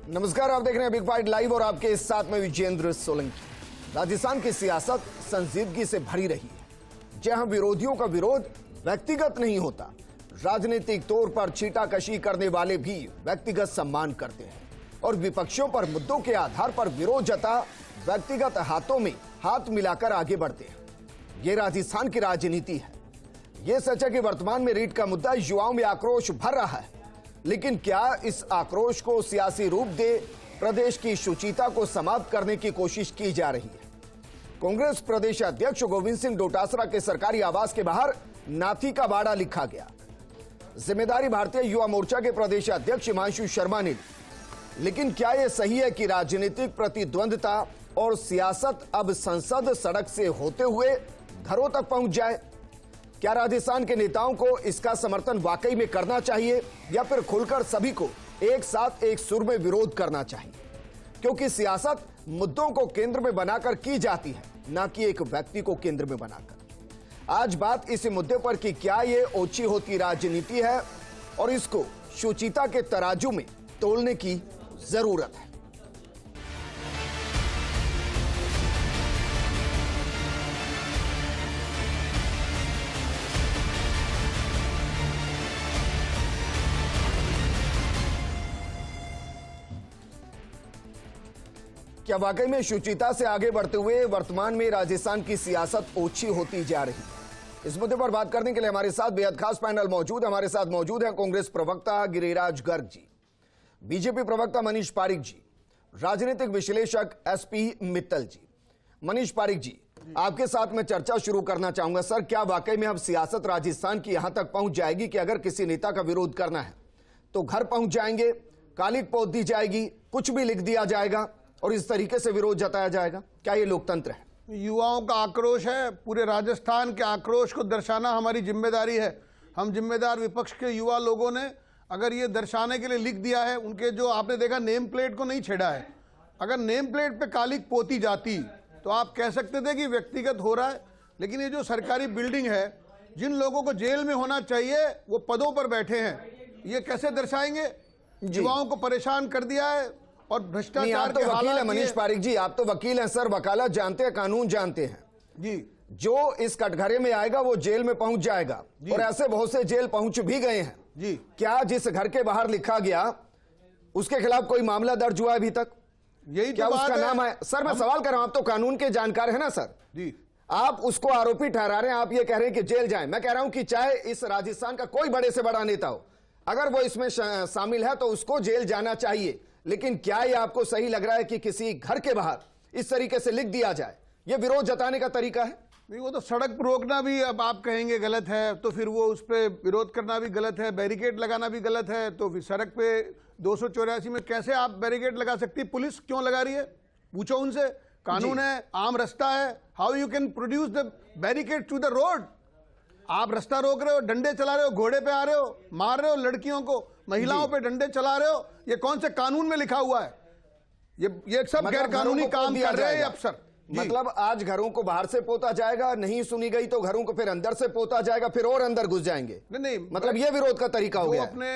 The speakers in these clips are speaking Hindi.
नमस्कार, आप देख रहे हैं बिग फाइट लाइव और आपके साथ में विजेंद्र सोलंकी। राजस्थान की सियासत संजीदगी से भरी रही है, जहां विरोधियों का विरोध व्यक्तिगत नहीं होता। राजनीतिक तौर पर छींटाकशी करने वाले भी व्यक्तिगत सम्मान करते हैं और विपक्षियों पर मुद्दों के आधार पर विरोध जता व्यक्तिगत हाथों में हाथ मिलाकर आगे बढ़ते हैं। ये राजस्थान की राजनीति है। ये सच है कि वर्तमान में रीट का मुद्दा युवाओं में आक्रोश भर रहा है, लेकिन क्या इस आक्रोश को सियासी रूप दे प्रदेश की शुचिता को समाप्त करने की कोशिश की जा रही है? कांग्रेस प्रदेश अध्यक्ष गोविंद सिंह डोटासरा के सरकारी आवास के बाहर नाथी का बाड़ा लिखा गया। जिम्मेदारी भारतीय युवा मोर्चा के प्रदेश अध्यक्ष हिमांशु शर्मा ने ली। लेकिन क्या यह सही है कि राजनीतिक प्रतिद्वंद्विता और सियासत अब संसद सड़क से होते हुए घरों तक पहुंच जाए? क्या राजस्थान के नेताओं को इसका समर्थन वाकई में करना चाहिए या फिर खुलकर सभी को एक साथ एक सुर में विरोध करना चाहिए? क्योंकि सियासत मुद्दों को केंद्र में बनाकर की जाती है, ना कि एक व्यक्ति को केंद्र में बनाकर। आज बात इस मुद्दे पर कि क्या यह ओछी होती राजनीति है और इसको शुचिता के तराजू में तोलने की जरूरत है। क्या वाकई में शुचिता से आगे बढ़ते हुए वर्तमान में राजस्थान की सियासत ओछी होती जा रही है? इस मुद्दे पर बात करने के लिए हमारे साथ बेहद खास पैनल मौजूद है। हमारे साथ मौजूद है कांग्रेस प्रवक्ता गिरिराज गर्ग जी, बीजेपी प्रवक्ता मनीष पारिक जी, राजनीतिक विश्लेषक एसपी मित्तल जी। मनीष पारिक जी, आपके साथ मैं चर्चा शुरू करना चाहूंगा। सर, क्या वाकई में अब सियासत राजस्थान की यहां तक पहुंच जाएगी कि अगर किसी नेता का विरोध करना है तो घर पहुंच जाएंगे, कालिक पोत दी जाएगी, कुछ भी लिख दिया जाएगा और इस तरीके से विरोध जताया जाएगा? क्या ये लोकतंत्र है? युवाओं का आक्रोश है, पूरे राजस्थान के आक्रोश को दर्शाना हमारी जिम्मेदारी है। हम जिम्मेदार विपक्ष के युवा लोगों ने अगर ये दर्शाने के लिए लिख दिया है, उनके जो आपने देखा नेम प्लेट को नहीं छेड़ा है। अगर नेम प्लेट पे कालिक पोती जाती तो आप कह सकते थे कि व्यक्तिगत हो रहा है, लेकिन ये जो सरकारी बिल्डिंग है, जिन लोगों को जेल में होना चाहिए वो पदों पर बैठे हैं। ये कैसे दर्शाएंगे? युवाओं को परेशान कर दिया है और भ्रष्टाचार तो वकील है मनीष पारिक जी, आप तो वकील हैं सर, वकालत जानते हैं, कानून जानते हैं जी। जो इस कटघरे में आएगा वो जेल में पहुंच जाएगा और ऐसे बहुत से जेल पहुंच भी गए हैं जी। क्या जिस घर के बाहर लिखा गया उसके खिलाफ कोई मामला दर्ज हुआ अभी तक? यही क्या उसका नाम है? सर मैं सवाल कर रहा हूं, आप तो कानून के जानकार है ना सर जी। आप उसको आरोपी ठहरा रहे हैं, आप ये कह रहे हैं कि जेल जाए। मैं कह रहा हूं कि चाहे इस राजस्थान का कोई बड़े से बड़ा नेता हो, अगर वो इसमें शामिल है तो उसको जेल जाना चाहिए। लेकिन क्या ये आपको सही लग रहा है कि किसी घर के बाहर इस तरीके से लिख दिया जाए? ये विरोध जताने का तरीका है? नहीं, वो तो सड़क पर रोकना भी अब आप कहेंगे गलत है, तो फिर वो उस पर विरोध करना भी गलत है, बैरिकेड लगाना भी गलत है। तो फिर सड़क पे 284 में कैसे आप बैरिकेड लगा सकती? पुलिस क्यों लगा रही है? पूछो उनसे। कानून है, आम रास्ता है। How you can produce the barricade to the road? आप रास्ता रोक रहे हो, डंडे चला रहे हो, घोड़े पे आ रहे हो, मार रहे हो लड़कियों को, महिलाओं पे डंडे चला रहे हो। ये कौन से कानून में लिखा हुआ है? ये सब गैर कानूनी काम कर रहे हैं अफसर। मतलब आज घरों को बाहर से पोता जाएगा, नहीं सुनी गई तो घरों को फिर अंदर से पोता जाएगा, फिर और अंदर घुस जाएंगे। नहीं, मतलब ये विरोध का तरीका हो गया। अपने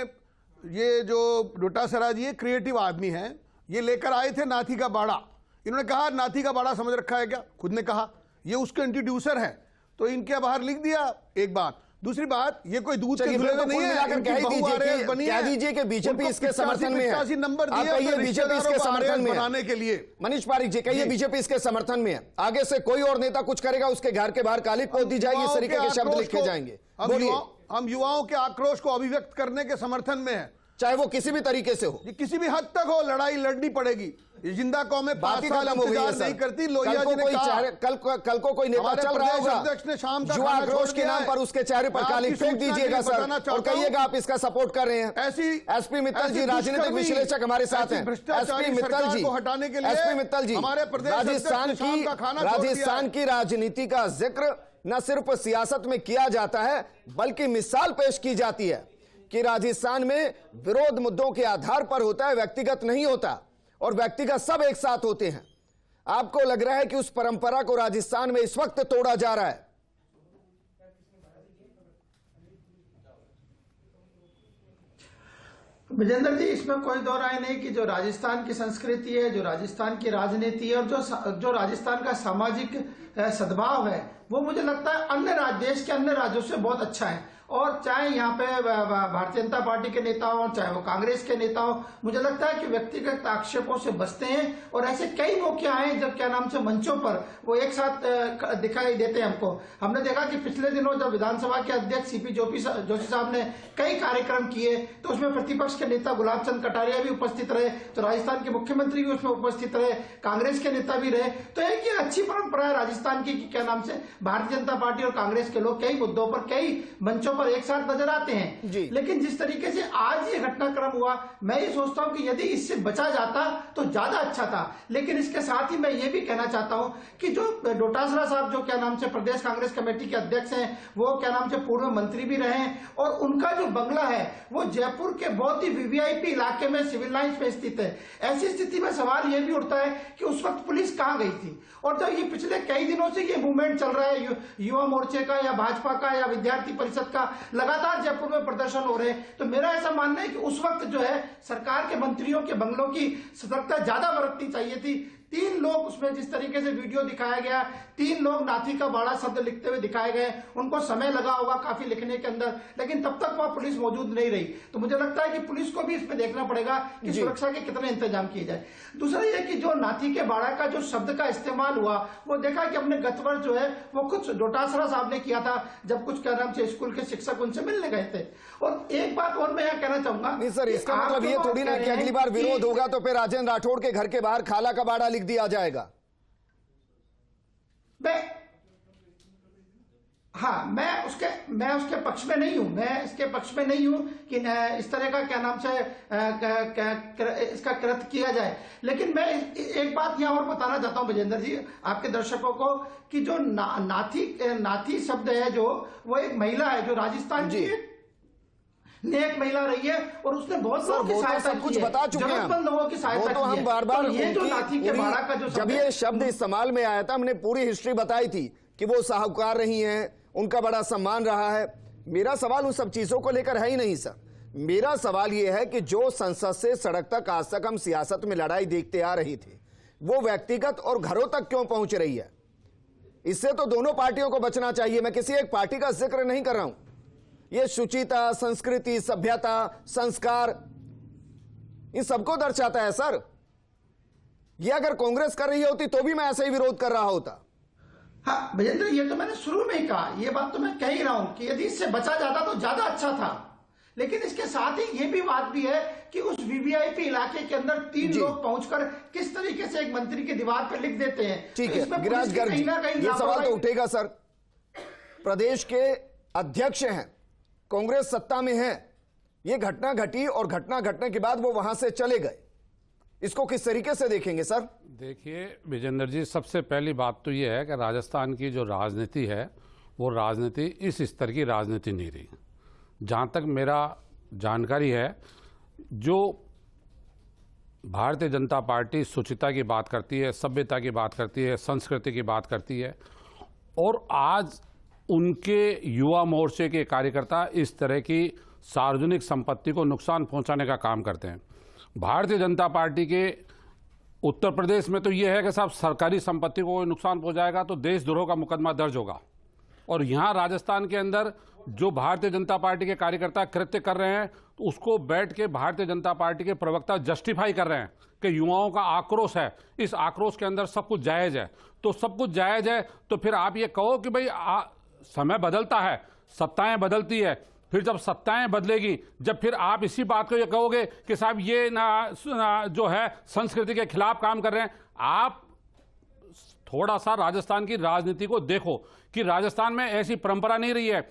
ये जो डोटासरा जी क्रिएटिव आदमी है, ये लेकर आए थे नाथी का बाड़ा। इन्होंने कहा नाथी का बाड़ा समझ रखा है क्या? खुद ने कहा ये उसके इंट्रोड्यूसर है, तो इनके बाहर लिख दिया। एक बात। दूसरी बात, ये कोई दूध के धुले नहीं है। कह दीजिए कि बीजेपी इसके समर्थन में है। नंबर दिया बीजेपी इसके समर्थन में बनाने के लिए। मनीष पारिक जी, कहिए बीजेपी इसके समर्थन में है। आगे से कोई और नेता कुछ करेगा, उसके घर के बाहर कालिक पोत दी जाएगी, इस तरीके के शब्द लिखे जाएंगे। हम युवाओं के आक्रोश को अभिव्यक्त करने के समर्थन में है, चाहे वो किसी भी तरीके से हो, किसी भी हद तक हो। लड़ाई लड़नी पड़ेगी। जिंदा कौमें 5 साल इंतजार नहीं करती। लोहिया जी ने कहा कल को कोई नेता चल रहा होगा, अध्यक्ष ने शाम तक युवा आक्रोश के नाम पर उसके चेहरे पर कालिक फेंक दीजिएगा सर, और कहिएगा आप इसका सपोर्ट कर रहे हैं। ऐसी एसपी मित्तल जी, राजनीतिक विश्लेषक हमारे साथ हैं। एसपी मित्तल जी, हटाने के लिए एसपी मित्तल जी, हमारे प्रदेश राजस्थान की राजनीति का जिक्र न सिर्फ सियासत में किया जाता है, बल्कि मिसाल पेश की जाती है कि राजस्थान में विरोध मुद्दों के आधार पर होता है, व्यक्तिगत नहीं होता, और व्यक्तिगत सब एक साथ होते हैं। आपको लग रहा है कि उस परंपरा को राजस्थान में इस वक्त तोड़ा जा रहा है? विजेंद्र जी, इसमें कोई दो राय नहीं कि जो राजस्थान की संस्कृति है, जो राजस्थान की राजनीति है और जो राजस्थान का सामाजिक सद्भाव है, वो मुझे लगता है देश के अन्य राज्यों से बहुत अच्छा है। और चाहे यहाँ पे भारतीय जनता पार्टी के नेता हो, चाहे वो कांग्रेस के नेता हो, मुझे लगता है कि व्यक्तिगत आक्षेपों से बचते हैं। और ऐसे कई मौके आए जब क्या नाम से मंचों पर वो एक साथ दिखाई देते हैं हमको। हमने देखा कि पिछले दिनों जब विधानसभा के अध्यक्ष सीपी जोशी साहब ने कई कार्यक्रम किए, तो उसमें प्रतिपक्ष के नेता गुलाब चंद कटारिया भी उपस्थित रहे, तो राजस्थान के मुख्यमंत्री भी उसमें उपस्थित रहे, कांग्रेस के नेता भी रहे। तो एक ये अच्छी परंपरा है राजस्थान की कि क्या नाम से भारतीय जनता पार्टी और कांग्रेस के लोग कई मुद्दों पर, कई मंचों पर एक साथ नजर आते हैं। लेकिन जिस तरीके से आज ये घटनाक्रम हुआ, मैं ये सोचता हूं कि यदि इससे बचा जाता तो ज्यादा अच्छा था। लेकिन इसके साथ ही मैं ये भी कहना चाहता हूं कि जो डोटासरा साहब, जो क्या नाम से प्रदेश कांग्रेस कमेटी के अध्यक्ष हैं, वो क्या नाम से पूर्व मंत्री भी रहे हैं, और उनका जो बंगला है वो जयपुर के बहुत ही वीवीआईपी इलाके में सिविल लाइंस में स्थित है। ऐसी स्थिति में सवाल यह भी उठता है कि उस वक्त पुलिस कहां गई थी। और जब ये पिछले कई दिनों से ये मूवमेंट चल रहा है, युवा मोर्चे का या भाजपा का या विद्यार्थी परिषद का, लगातार जयपुर में प्रदर्शन हो रहे हैं, तो मेरा ऐसा मानना है कि उस वक्त जो है सरकार के मंत्रियों के बंगलों की सतर्कता ज्यादा बरतनी चाहिए थी। 3 लोग उसमें जिस तरीके से वीडियो दिखाया गया, 3 लोग नाथी का बाड़ा शब्द लिखते हुए दिखाए गए, उनको समय लगा होगा काफी लिखने के अंदर, लेकिन तब तक वहां पुलिस मौजूद नहीं रही। तो मुझे लगता है कि पुलिस को भी इसमें देखना पड़ेगा कि सुरक्षा के कितने इंतजाम किए जाए। दूसरा यह कि जो नाथी के बाड़ा का जो शब्द का इस्तेमाल हुआ, वो देखा कि अपने गत वर्ष जो है वो कुछ डोटासरा साहब ने किया था, जब कुछ क्या नाम से स्कूल के शिक्षक उनसे मिलने गए थे। और एक बात और मैं यहाँ कहना चाहूंगा, नहीं सर, इसका मतलब ये थोड़ी ना कि अगली बार विरोध होगा तो फिर राजेंद्र राठौड़ के घर के बाहर खाला का बाड़ा लिख दिया जाएगा। मैं उसके पक्ष में नहीं हूं। मैं इसके पक्ष में नहीं हूं कि इस तरह का क्या नाम से इसका कृत्य किया जाए। लेकिन मैं एक बात यहां और बताना चाहता हूं विजेंद्र जी, आपके दर्शकों को, कि जो नाथी शब्द है, जो वो एक महिला है जो राजस्थान की नेक महिला रही है, और उसने बहुत लोगों की सहायता की, कुछ बता चुके हैं, जरूरतमंद लोगों की सहायता की है। तो हम बार-बार तो ये जो नाथी के बाड़ा का जो जब ये शब्द इस्तेमाल में आया था, हमने पूरी हिस्ट्री बताई थी कि वो साहूकार रही हैं, उनका बड़ा सम्मान रहा है। मेरा सवाल उन सब चीजों को लेकर है ही नहीं सर। मेरा सवाल यह है कि जो संसद से सड़क तक आज तक हम सियासत में लड़ाई देखते आ रहे थे, वो व्यक्तिगत और घरों तक क्यों पहुंच रही है? इससे तो दोनों पार्टियों को बचना चाहिए। मैं किसी एक पार्टी का जिक्र नहीं कर रहा हूं। ये शुचिता, संस्कृति, सभ्यता, संस्कार, इन सबको दर्शाता है सर। ये अगर कांग्रेस कर रही होती तो भी मैं ऐसे ही विरोध कर रहा होता। हाँ विजेंद्र, ये तो मैंने शुरू में ही कहा, ये बात तो मैं कह ही रहा हूं कि यदि इससे बचा जाता तो ज्यादा अच्छा था। लेकिन इसके साथ ही ये भी बात भी है कि उस वीवीआईपी इलाके के अंदर 3 लोग पहुंचकर किस तरीके से एक मंत्री की दीवार पर लिख देते हैं। ठीक है गिरिराज गर्ग, ये सवाल तो उठेगा सर। प्रदेश के अध्यक्ष हैं, कांग्रेस सत्ता में है, ये घटना घटी और घटना घटने के बाद वो वहां से चले गए, इसको किस तरीके से देखेंगे सर? देखिए विजेंद्र जी, सबसे पहली बात तो ये है कि राजस्थान की जो राजनीति है, वो राजनीति इस स्तर की राजनीति नहीं रही। जहाँ तक मेरा जानकारी है, जो भारतीय जनता पार्टी शुचिता की बात करती है, सभ्यता की बात करती है, संस्कृति की बात करती है, और आज उनके युवा मोर्चे के कार्यकर्ता इस तरह की सार्वजनिक संपत्ति को नुकसान पहुंचाने का काम करते हैं। भारतीय जनता पार्टी के उत्तर प्रदेश में तो यह है कि साहब सरकारी संपत्ति को नुकसान पहुंचाएगा तो देशद्रोह का मुकदमा दर्ज होगा, और यहाँ राजस्थान के अंदर जो भारतीय जनता पार्टी के कार्यकर्ता कृत्य कर रहे हैं, तो उसको बैठ के भारतीय जनता पार्टी के प्रवक्ता जस्टिफाई कर रहे हैं कि युवाओं का आक्रोश है, इस आक्रोश के अंदर सब कुछ जायज है। तो सब कुछ जायज है तो फिर आप ये कहो कि भाई समय बदलता है, सत्ताएं बदलती है, फिर जब सत्ताएं बदलेगी, जब फिर आप इसी बात को ये कहोगे कि साहब ये ना जो है संस्कृति के खिलाफ काम कर रहे हैं। आप थोड़ा सा राजस्थान की राजनीति को देखो कि राजस्थान में ऐसी परंपरा नहीं रही है।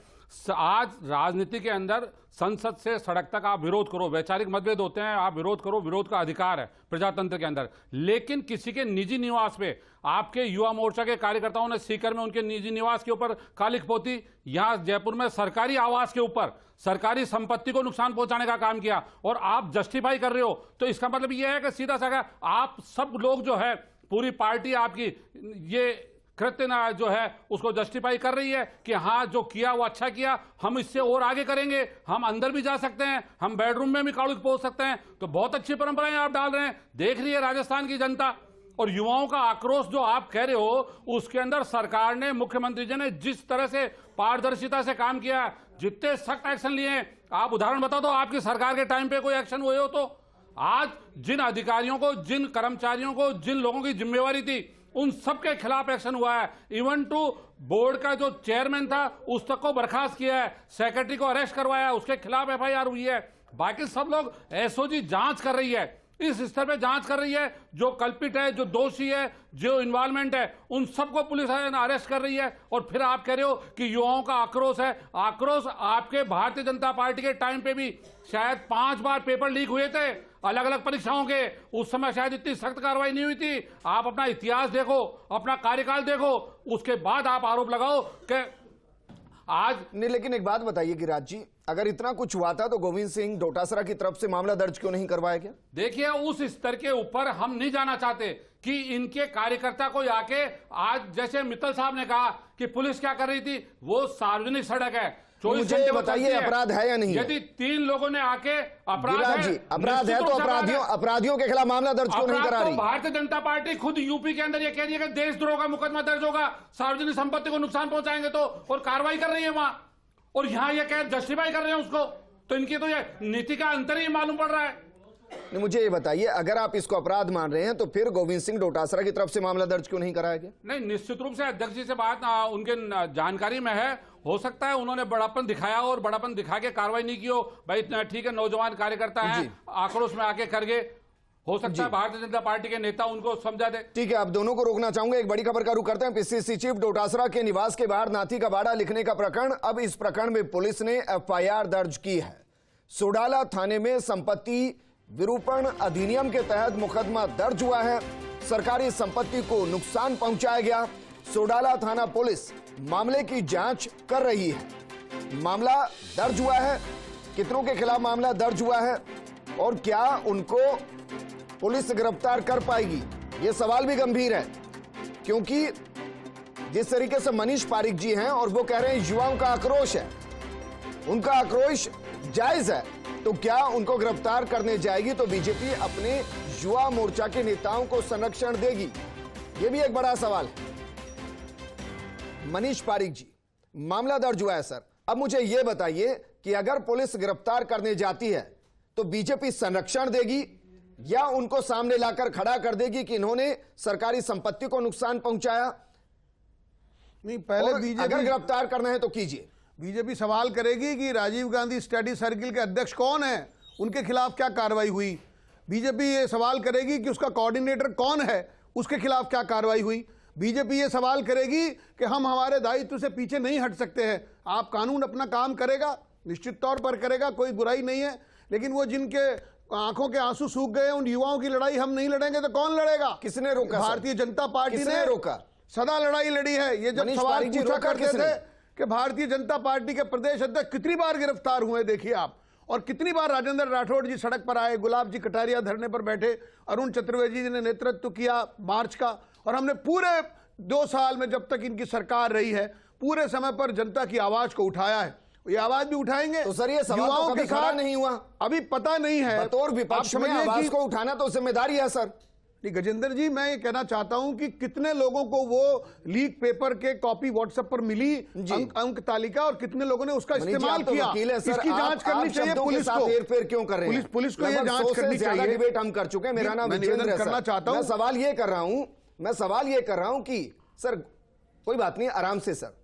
आज राजनीति के अंदर संसद से सड़क तक आप विरोध करो, वैचारिक मतभेद होते हैं, आप विरोध करो, विरोध का अधिकार है प्रजातंत्र के अंदर। लेकिन किसी के निजी निवास पे आपके युवा मोर्चा के कार्यकर्ताओं ने सीकर में उनके निजी निवास के ऊपर कालिख पोती, यहां जयपुर में सरकारी आवास के ऊपर सरकारी संपत्ति को नुकसान पहुंचाने का काम किया, और आप जस्टिफाई कर रहे हो। तो इसका मतलब यह है कि सीधा साधा आप सब लोग जो है, पूरी पार्टी आपकी ये कृत्य जो है उसको जस्टिफाई कर रही है कि हाँ जो किया वो अच्छा किया, हम इससे और आगे करेंगे, हम अंदर भी जा सकते हैं, हम बेडरूम में भी काड़ू पहुंच सकते हैं। तो बहुत अच्छी परंपराएं आप डाल रहे हैं। देख रही है राजस्थान की जनता और युवाओं का आक्रोश जो आप कह रहे हो, उसके अंदर सरकार ने, मुख्यमंत्री जी ने जिस तरह से पारदर्शिता से काम किया, जितने सख्त एक्शन लिए हैं, आप उदाहरण बता दो आपकी सरकार के टाइम पे कोई एक्शन हुए हो तो। आज जिन अधिकारियों को, जिन कर्मचारियों को, जिन लोगों की जिम्मेवारी थी, उन सबके खिलाफ एक्शन हुआ है। इवन टू बोर्ड का जो चेयरमैन था उस तक को बर्खास्त किया है, सेक्रेटरी को अरेस्ट करवाया, उसके खिलाफ एफआईआर हुई है। बाकी सब लोग एसओजी जांच कर रही है, इस स्तर पे जांच कर रही है। जो कल्पित है, जो दोषी है, जो इन्वॉल्वमेंट है, उन सबको पुलिस अरेस्ट कर रही है। और फिर आप कह रहे हो कि युवाओं का आक्रोश है। आक्रोश आपके भारतीय जनता पार्टी के टाइम पे भी शायद 5 बार पेपर लीक हुए थे अलग अलग परीक्षाओं के, उस समय शायद इतनी सख्त कार्रवाई नहीं हुई थी। आप अपना इतिहास देखो, अपना कार्यकाल देखो, उसके बाद आप आरोप लगाओ कि आज नहीं। लेकिन एक बात बताइए गिरिराज जी, अगर इतना कुछ हुआ था तो गोविंद सिंह डोटासरा की तरफ से मामला दर्ज क्यों नहीं करवाया गया? देखिए, उस स्तर के ऊपर हम नहीं जाना चाहते कि इनके कार्यकर्ता को आके, आज जैसे मित्तल साहब ने कहा कि पुलिस क्या कर रही थी, वो सार्वजनिक सड़क है, मुझे बताइए अपराध है या नहीं? यदि 3 लोगों ने आके अपराध है, अपराध है तो अपराधियों के खिलाफ मामला दर्ज क्यों नहीं करा रही? भारतीय जनता पार्टी खुद यूपी के अंदर ये कह रही है कि देशद्रोह का मुकदमा दर्ज होगा, सार्वजनिक संपत्ति को नुकसान पहुंचाएंगे तो, और कार्रवाई कर रही है वहां, और यहां ये कह जस्टिफाई कर रहे हैं उसको। तो इनकी तो ये नीति का अंतर ही मालूम पड़ रहा है। मुझे ये बताइए, अगर आप इसको अपराध मान रहे हैं तो फिर गोविंद सिंह डोटासरा की तरफ से मामला दर्ज क्यों नहीं कराया गया? नहीं, निश्चित रूप से अध्यक्ष जी से बात उनके जानकारी में है। हो सकता है उन्होंने बड़ापन दिखाया और बड़ापन दिखा के कार्रवाई नहीं की हो। भाई ठीक है, नौजवान कार्यकर्ता है, आक्रोश में आके कर गए, हो सकता है भारतीय जनता पार्टी के नेता उनको समझा दे। ठीक है, आप दोनों को रोकना चाहूंगा। एक बड़ी खबर का रुख करते हैं। पीसीसी चीफ डोटासरा के निवास के बाहर नाथी का बाड़ा लिखने का प्रकरण। अब इस प्रकरण में पुलिस ने एफआईआर दर्ज की है। सोडाला थाने में संपत्ति विरूपण अधिनियम के तहत मुकदमा दर्ज हुआ है। सरकारी संपत्ति को नुकसान पहुंचाया गया। सोडाला थाना पुलिस मामले की जांच कर रही है। मामला दर्ज हुआ है। कितनों के खिलाफ मामला दर्ज हुआ है और क्या उनको पुलिस गिरफ्तार कर पाएगी, यह सवाल भी गंभीर है। क्योंकि जिस तरीके से मनीष पारिक जी हैं और वो कह रहे हैं युवाओं का आक्रोश है, उनका आक्रोश जायज है, तो क्या उनको गिरफ्तार करने जाएगी तो बीजेपी अपने युवा मोर्चा के नेताओं को संरक्षण देगी? यह भी एक बड़ा सवाल है। मनीष पारिक जी, मामला दर्ज हुआ है सर। अब मुझे यह बताइए कि अगर पुलिस गिरफ्तार करने जाती है तो बीजेपी संरक्षण देगी या उनको सामने लाकर खड़ा कर देगी कि इन्होंने सरकारी संपत्ति को नुकसान पहुंचाया? नहीं, पहले बीजेपी अगर गिरफ्तार करना है तो कीजिए। बीजेपी सवाल करेगी कि राजीव गांधी स्टडी सर्किल के अध्यक्ष कौन है, उनके खिलाफ क्या कार्रवाई हुई। बीजेपी ये सवाल करेगी कि उसका कोऑर्डिनेटर कौन है, उसके खिलाफ क्या कार्रवाई हुई। बीजेपी ये सवाल करेगी कि हम हमारे दायित्व से पीछे नहीं हट सकते हैं। आप कानून अपना काम करेगा, निश्चित तौर पर करेगा, कोई बुराई नहीं है, लेकिन वो जिनके आंखों के आंसू सूख गए, उन युवाओं की लड़ाई हम नहीं लड़ेंगे तो कौन लड़ेगा? किसने रोका? भारतीय जनता पार्टी ने रोका, सदा लड़ाई लड़ी है। ये जब सवाल पूछा करते थे कि भारतीय जनता पार्टी के प्रदेश अध्यक्ष कितनी बार गिरफ्तार हुए, देखिए आप, और कितनी बार राजेंद्र राठौड़ जी सड़क पर आए, गुलाब जी कटारिया धरने पर बैठे, अरुण चतुर्वेदी जी ने नेतृत्व किया मार्च का, और हमने पूरे 2 साल में जब तक इनकी सरकार रही है पूरे समय पर जनता की आवाज को उठाया है। ये आवाज भी उठाएंगे। तो सर ये सवाल तो कभी खड़ा नहीं हुआ, अभी पता नहीं है। बतौर विपक्ष में आवाज को उठाना तो जिम्मेदारी है सर। गजेंद्र जी, मैं ये कहना चाहता हूं कि कितने लोगों को वो लीक पेपर के कॉपी व्हाट्सएप पर मिली, अंक तालिका, और कितने लोगों ने उसका इस्तेमाल किया। इसकी जांच करनी चाहिए पुलिस को। फिर क्यों कर रहे हैं? पुलिस को ये जांच करनी चाहिए। डिबेट हम कर चुके हैं। मेरा नाम विजेंद्र करना चाहता हूं। मैं सवाल ये कर रहा हूं कि सर कोई बात नहीं, आराम से सर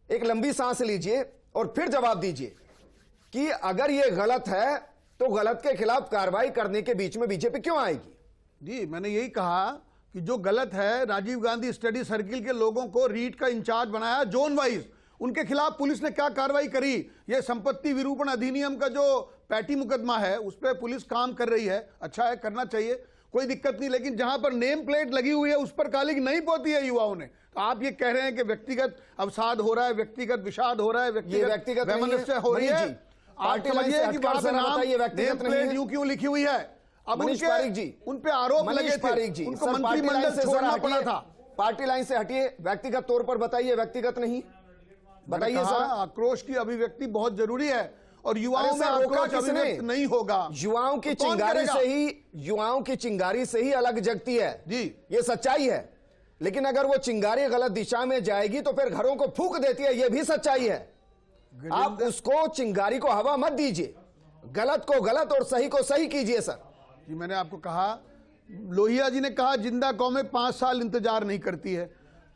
एक लंबी सांस लीजिए और फिर जवाब दीजिए कि अगर ये गलत है तो गलत के खिलाफ कार्रवाई करने के बीच में बीजेपी क्यों आएगी? जी, मैंने यही कहा कि जो गलत है, राजीव गांधी स्टडी सर्किल के लोगों को रीट का इंचार्ज बनाया जोन वाइज, उनके खिलाफ पुलिस ने क्या कार्रवाई करी? ये संपत्ति विरूपण अधिनियम का जो पैटी मुकदमा है उस पर पुलिस काम कर रही है, अच्छा है, करना चाहिए, कोई दिक्कत नहीं। लेकिन जहां पर नेम प्लेट लगी हुई है उस पर कालिक नहीं पोती है युवाओं ने। तो आप ये कह रहे हैं कि व्यक्तिगत अवसाद हो रहा है, व्यक्तिगत विषाद हो रहा है, व्यक्तिगत वैमनस्य हो रही है। आप समझिए कि वहां पर नाम नेम प्लेट यूं क्यों लिखी हुई है? अब उन पे आरोप लगे थे, उनको मंत्रिमंडल से छोड़ना पड़ा था। पार्टी लाइन से हटिए, व्यक्तिगत तौर पर बताइए, व्यक्तिगत नहीं बताइए मैंने सर। कहा, आक्रोश की अभिव्यक्ति बहुत जरूरी है और युवाओं अरे में सर, रोका आक्रोश किसने? अभिव्यक्त नहीं होगा। युवाओं की तो कौन चिंगारी करेगा? से ही, युवाओं की चिंगारी से ही अलग जगती है जी। ये सच्चाई है। लेकिन अगर वो चिंगारी गलत दिशा में जाएगी तो फिर घरों को फूंक देती है, ये भी सच्चाई है। आप उसको, चिंगारी को हवा मत दीजिए, गलत को गलत और सही को सही कीजिए सर। जी, मैंने आपको कहा, लोहिया जी ने कहा जिंदा कौमें 5 साल इंतजार नहीं करती है।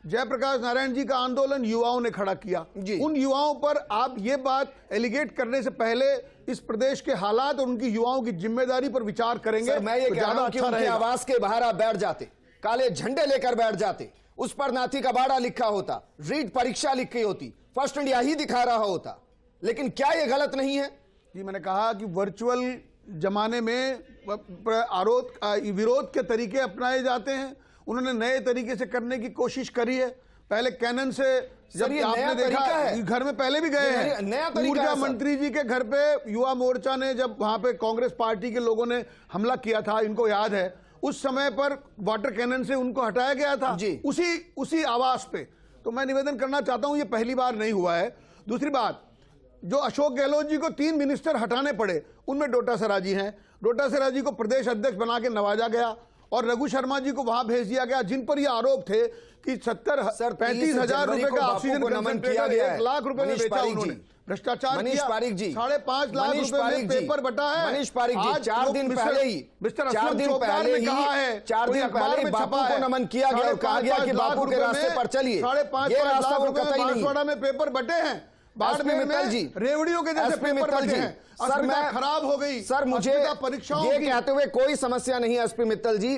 जयप्रकाश नारायण जी का आंदोलन युवाओं ने खड़ा किया। जी। उन युवाओं पर आप ये बात एलिगेट करने से पहले इस प्रदेश के हालात और उनकी युवाओं की जिम्मेदारी पर विचार करेंगे सर, मैं ये तो कह रहा ज्यादा हूं कि अच्छा उनकी रहेगा। आवाज के बाहर आप बैठ जाते, काले झंडे लेकर बैठ जाते, उस पर नाथी का बाड़ा लिखा होता, रीट परीक्षा लिखी होती, फर्स्ट इंडिया ही दिखा रहा होता। लेकिन क्या ये गलत नहीं है? जी, मैंने कहा कि वर्चुअल जमाने में आरोप विरोध के तरीके अपनाए जाते हैं। उन्होंने नए तरीके से करने की कोशिश करी है। पहले कैनन से जब ये नया आपने देखा, तरीका है। घर में पहले भी गए ये हैं, नया तरीका ऊर्जा है सर। मंत्री जी के घर पे युवा मोर्चा ने, जब वहां पे कांग्रेस पार्टी के लोगों ने हमला किया था, इनको याद है, उस समय पर वाटर कैनन से उनको हटाया गया था जी। उसी आवास पे। तो मैं निवेदन करना चाहता हूं, ये पहली बार नहीं हुआ है। दूसरी बात, जो अशोक गहलोत जी को 3 मिनिस्टर हटाने पड़े, उनमें डोटा सरा जी हैं। डोटा सरा जी को प्रदेश अध्यक्ष बना के नवाजा गया और रघु शर्मा जी को वहां भेज दिया गया, जिन पर यह आरोप थे कि 35,000 रुपए का ऑक्सीजन कंसंट्रेटर 1 लाख रुपए में बेचा उन्होंने, भ्रष्टाचार मनीष किया। पारिक जी, 5.5 लाख मनीष रुपए पारिक में जी, पेपर बटा है। मनीष पारिक जी, आज 4 दिन पहले ही, मिस्टर 4 असलम दिन चौकीदार पहले ने ही, कहा है, 4 कोई दिन अखबार पहले में बापू छपा को है, नमन किया गया और कहा गया कि 5.5 बापू के लाख रास्ते रुपए पर चलिए। में, 5.5 ये रास्ता लाख वो रुपए कतई में नहीं। बांसवाड़ा में पेपर बटे हैं, बाड़मेर मित्तल जी, में रेवड़ियों के जैसे एसपी पेपर मित्तल बटे जी, हैं। सर अस्मिता मैं, खराब हो गई सर मुझे अस्मिता परीक्षाओं ये की। कहते हुए कोई समस्या नहीं है एसपी मित्तल जी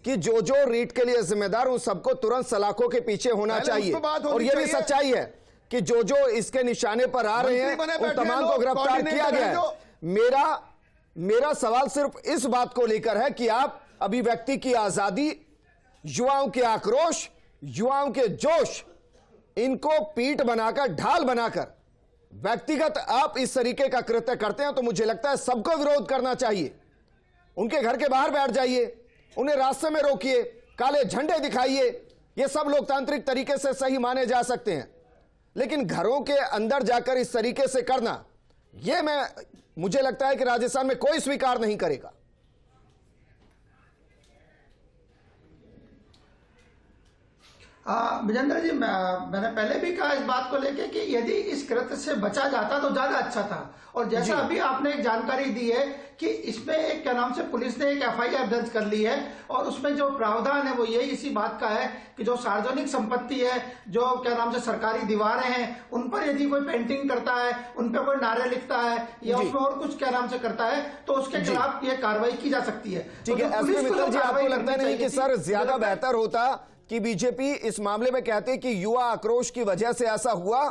कि जो जो रीट के लिए जिम्मेदार उन सबको तुरंत सलाखों के पीछे होना पहले चाहिए। उस पर बात होनी और ये भी चाहिए। सच्चाई है कि जो जो इसके निशाने पर आ रहे हैं मंत्री बने उन बैठे तमाम लोग, को गिरफ्तार कोऑर्डिनेटर किया गया हैं है। जो। मेरा सवाल सिर्फ इस बात को लेकर है कि आप अभिव्यक्ति की आजादी, युवाओं के आक्रोश, युवाओं के जोश, इनको पीठ बनाकर, ढाल बनाकर व्यक्तिगत आप इस तरीके का कृत्य करते हैं तो मुझे लगता है सबको विरोध करना चाहिए। उनके घर के बाहर बैठ जाइए, उन्हें रास्ते में रोकिए, काले झंडे दिखाइए, ये सब लोकतांत्रिक तरीके से सही माने जा सकते हैं। लेकिन घरों के अंदर जाकर इस तरीके से करना, ये मुझे लगता है कि राजस्थान में कोई स्वीकार नहीं करेगा। विजेंद्र जी, मैंने पहले भी कहा इस बात को लेके कि यदि इस कृत्य से बचा जाता तो ज्यादा अच्छा था। और जैसा अभी आपने एक जानकारी दी है कि इसमें एक, क्या नाम से, पुलिस ने एक एफआईआर दर्ज कर ली है और उसमें जो प्रावधान है वो ये इसी बात का है कि जो सार्वजनिक संपत्ति है, जो क्या नाम से सरकारी दीवारें हैं, उन पर यदि कोई पेंटिंग करता है, उन पर कोई नारे लिखता है या उसमें और कुछ क्या नाम से करता है तो उसके खिलाफ ये कार्रवाई की जा सकती है। ठीक है एसपी मित्तल जी, आपको लगता नहीं कि सर ज्यादा बेहतर होता कि बीजेपी इस मामले में कहते कि युवा आक्रोश की वजह से ऐसा हुआ,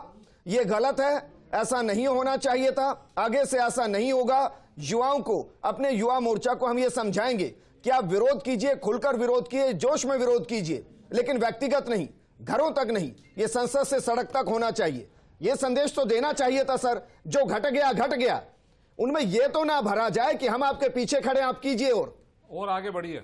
ये गलत है, ऐसा नहीं होना चाहिए था, आगे से ऐसा नहीं होगा। युवाओं को, अपने युवा मोर्चा को हम ये समझाएंगे कि आप विरोध कीजिए, खुलकर विरोध कीजिए, जोश में विरोध कीजिए, लेकिन व्यक्तिगत नहीं, घरों तक नहीं, ये संसद से सड़क तक होना चाहिए। ये संदेश तो देना चाहिए था सर, जो घट गया घट गया, उनमें यह तो ना भरा जाए कि हम आपके पीछे खड़े, आप कीजिए और आगे बढ़िए।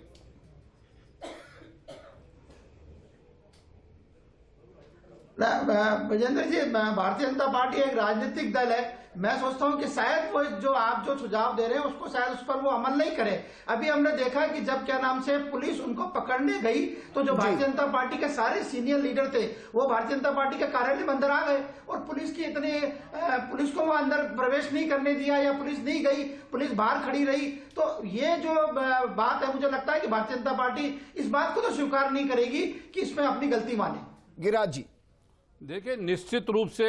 विजेंद्र जी, भारतीय जनता पार्टी एक राजनीतिक दल है। मैं सोचता हूं कि शायद वो जो सुझाव दे रहे हैं उसको शायद उस पर वो अमल नहीं करे। अभी हमने देखा कि जब, क्या नाम से, पुलिस उनको पकड़ने गई तो जो भारतीय जनता पार्टी के सारे सीनियर लीडर थे वो भारतीय जनता पार्टी के कार्यालय में अंदर आ गए और पुलिस को वो अंदर प्रवेश नहीं करने दिया या पुलिस नहीं गई, पुलिस बाहर खड़ी रही। तो ये जो बात है, मुझे लगता है कि भारतीय जनता पार्टी इस बात को तो स्वीकार नहीं करेगी कि इसमें अपनी गलती माने। गिरिराज जी, देखिए, निश्चित रूप से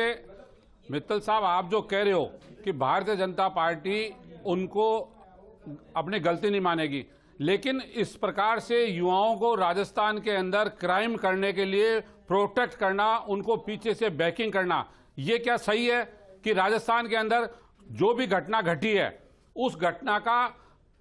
मित्तल साहब, आप जो कह रहे हो कि भारतीय जनता पार्टी उनको अपनी गलती नहीं मानेगी, लेकिन इस प्रकार से युवाओं को राजस्थान के अंदर क्राइम करने के लिए प्रोटेक्ट करना, उनको पीछे से बैकिंग करना, ये क्या सही है कि राजस्थान के अंदर जो भी घटना घटी है उस घटना का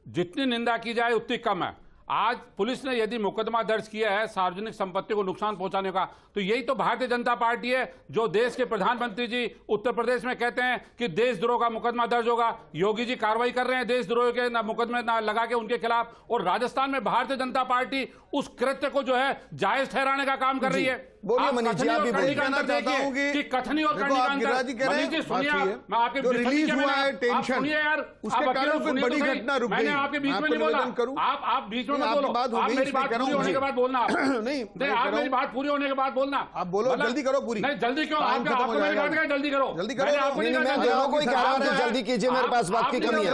जितनी निंदा की जाए उतनी कम है। आज पुलिस ने यदि मुकदमा दर्ज किया है सार्वजनिक संपत्ति को नुकसान पहुंचाने का, तो यही तो भारतीय जनता पार्टी है जो देश के प्रधानमंत्री जी उत्तर प्रदेश में कहते हैं कि देशद्रोह का मुकदमा दर्ज होगा। योगी जी कार्रवाई कर रहे हैं देशद्रोह के मुकदमे लगा के उनके खिलाफ, और राजस्थान में भारतीय जनता पार्टी उस कृत्य को जो है जायज ठहराने का काम कर रही है। बोलिए मनीष जी, आप भी बोलिए। कहना चाहता हूं कि कथनी और करनी का अंतर। मनीष जी सुनिए, मैं आपके जो रिलीज हुआ है टेंशन, सुनिए यार, उसके कारण कोई बड़ी घटना रुक गई। मैंने आपके बीच में नहीं बोला, आप बीच में मत बोलो, आप मेरी बात पूरी होने के बाद बोलना। नहीं, आप मेरी बात पूरी होने के बाद बोलना। आप बोलो, जल्दी करो पूरी। नहीं जल्दी क्यों, आपको मैंने कहा था जल्दी करो, जल्दी करो। मैं दोनों को ही कह रहा हूं कि जल्दी कीजिए, मेरे पास बात की कमी है।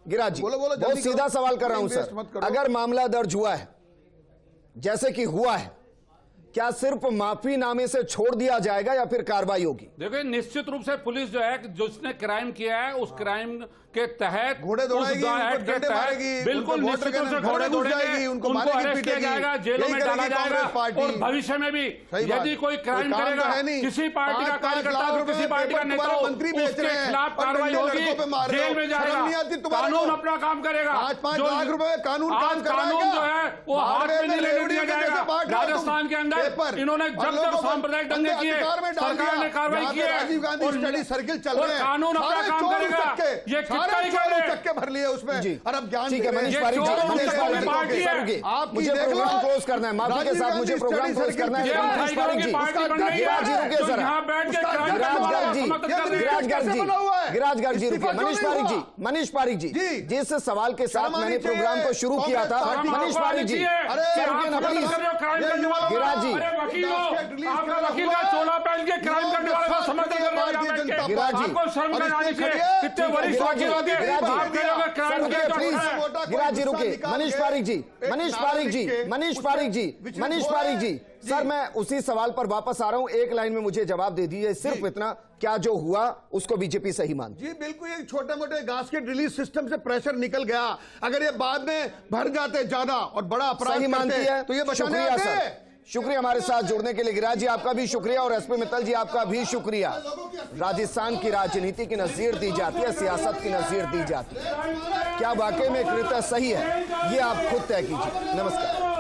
गिराज जी बोलो, बहुत सीधा सवाल कर रहा हूं सर। अगर मामला दर्ज हुआ है जैसे कि हुआ है, क्या सिर्फ माफीनामे से छोड़ दिया जाएगा या फिर कार्रवाई होगी? देखिए निश्चित रूप से पुलिस जो है जिसने क्राइम किया है उस क्राइम के तहत घोड़े दौड़ाएगी, उनको डंडे मारेगी, बिल्कुल उनको निश्चित रूप से घोड़े दौड़ाएगी, उनको मारेगी, अरेस्ट किया पीटेगी। जाएगा, जेलों में डाला जाएगा, और भविष्य में भी यदि कोई क्राइम करेगा, किसी पार्टी का कार्यकर्ता हो, किसी पार्टी का नेता हो, उसके खिलाफ कार्रवाई होगी, जेल में जाएगा, कानून अपना काम करेगा। 5-5 लाख रुपए कानून आज कानून जो है वो हाथ में नहीं लेने दिया जाएगा। राजस्थान के अंदर इन्होंने जब सांप्रदायिक दंगे किए, सरकार ने कार्रवाई की है, राजीव गांधी स्टडी सर्किल चल और रहे हैं, कानून अपना काम करेगा। ये कितना ही कह रहे हैं, चक्के भर लिए उसमें। और अब ज्ञान ठीक है मनीष पारिक जी, मुझे प्रोग्राम क्लोज करना है, माफी के साथ मुझे प्रोग्राम क्लोज करना है। मनीष पारिक जी, गिराज जी रुके सर, गिराज गर्ग जी रुके। मनीष पारिक जी, जिस सवाल के साथ मैंने प्रोग्राम को शुरू किया था, मनीष पारिक जी रुके ना प्लीज। गिराज जी, वकील का चोला पहन के क्राइम करने वाले का समर्थन कर रहे हैं। गिराज जी, आपको शर्म करना चाहिए, कितने वरिष्ठ वकील होंगे, गिराज जी रुके। मनीष पारिक जी, सर मैं उसी सवाल पर वापस आ रहा हूं, एक लाइन में मुझे जवाब दे दीजिए, सिर्फ इतना, क्या जो हुआ उसको बीजेपी सही मानती? जी बिल्कुल, ये छोटे मोटे गास्केट रिलीज सिस्टम से प्रेशर निकल गया, अगर ये बाद में भर जाते ज्यादा और बड़ा अपराध सही मानती है तो ये बचाने आते। शुक्रिया हमारे साथ जुड़ने के लिए गिराज जी, आपका भी शुक्रिया, और एसपी मित्तल जी आपका भी शुक्रिया। राजस्थान की राजनीति की नज़ीर दी जाती है, सियासत की नज़ीर दी जाती है, क्या वाकई में कृत्य सही है, ये आप खुद तय कीजिए। नमस्कार।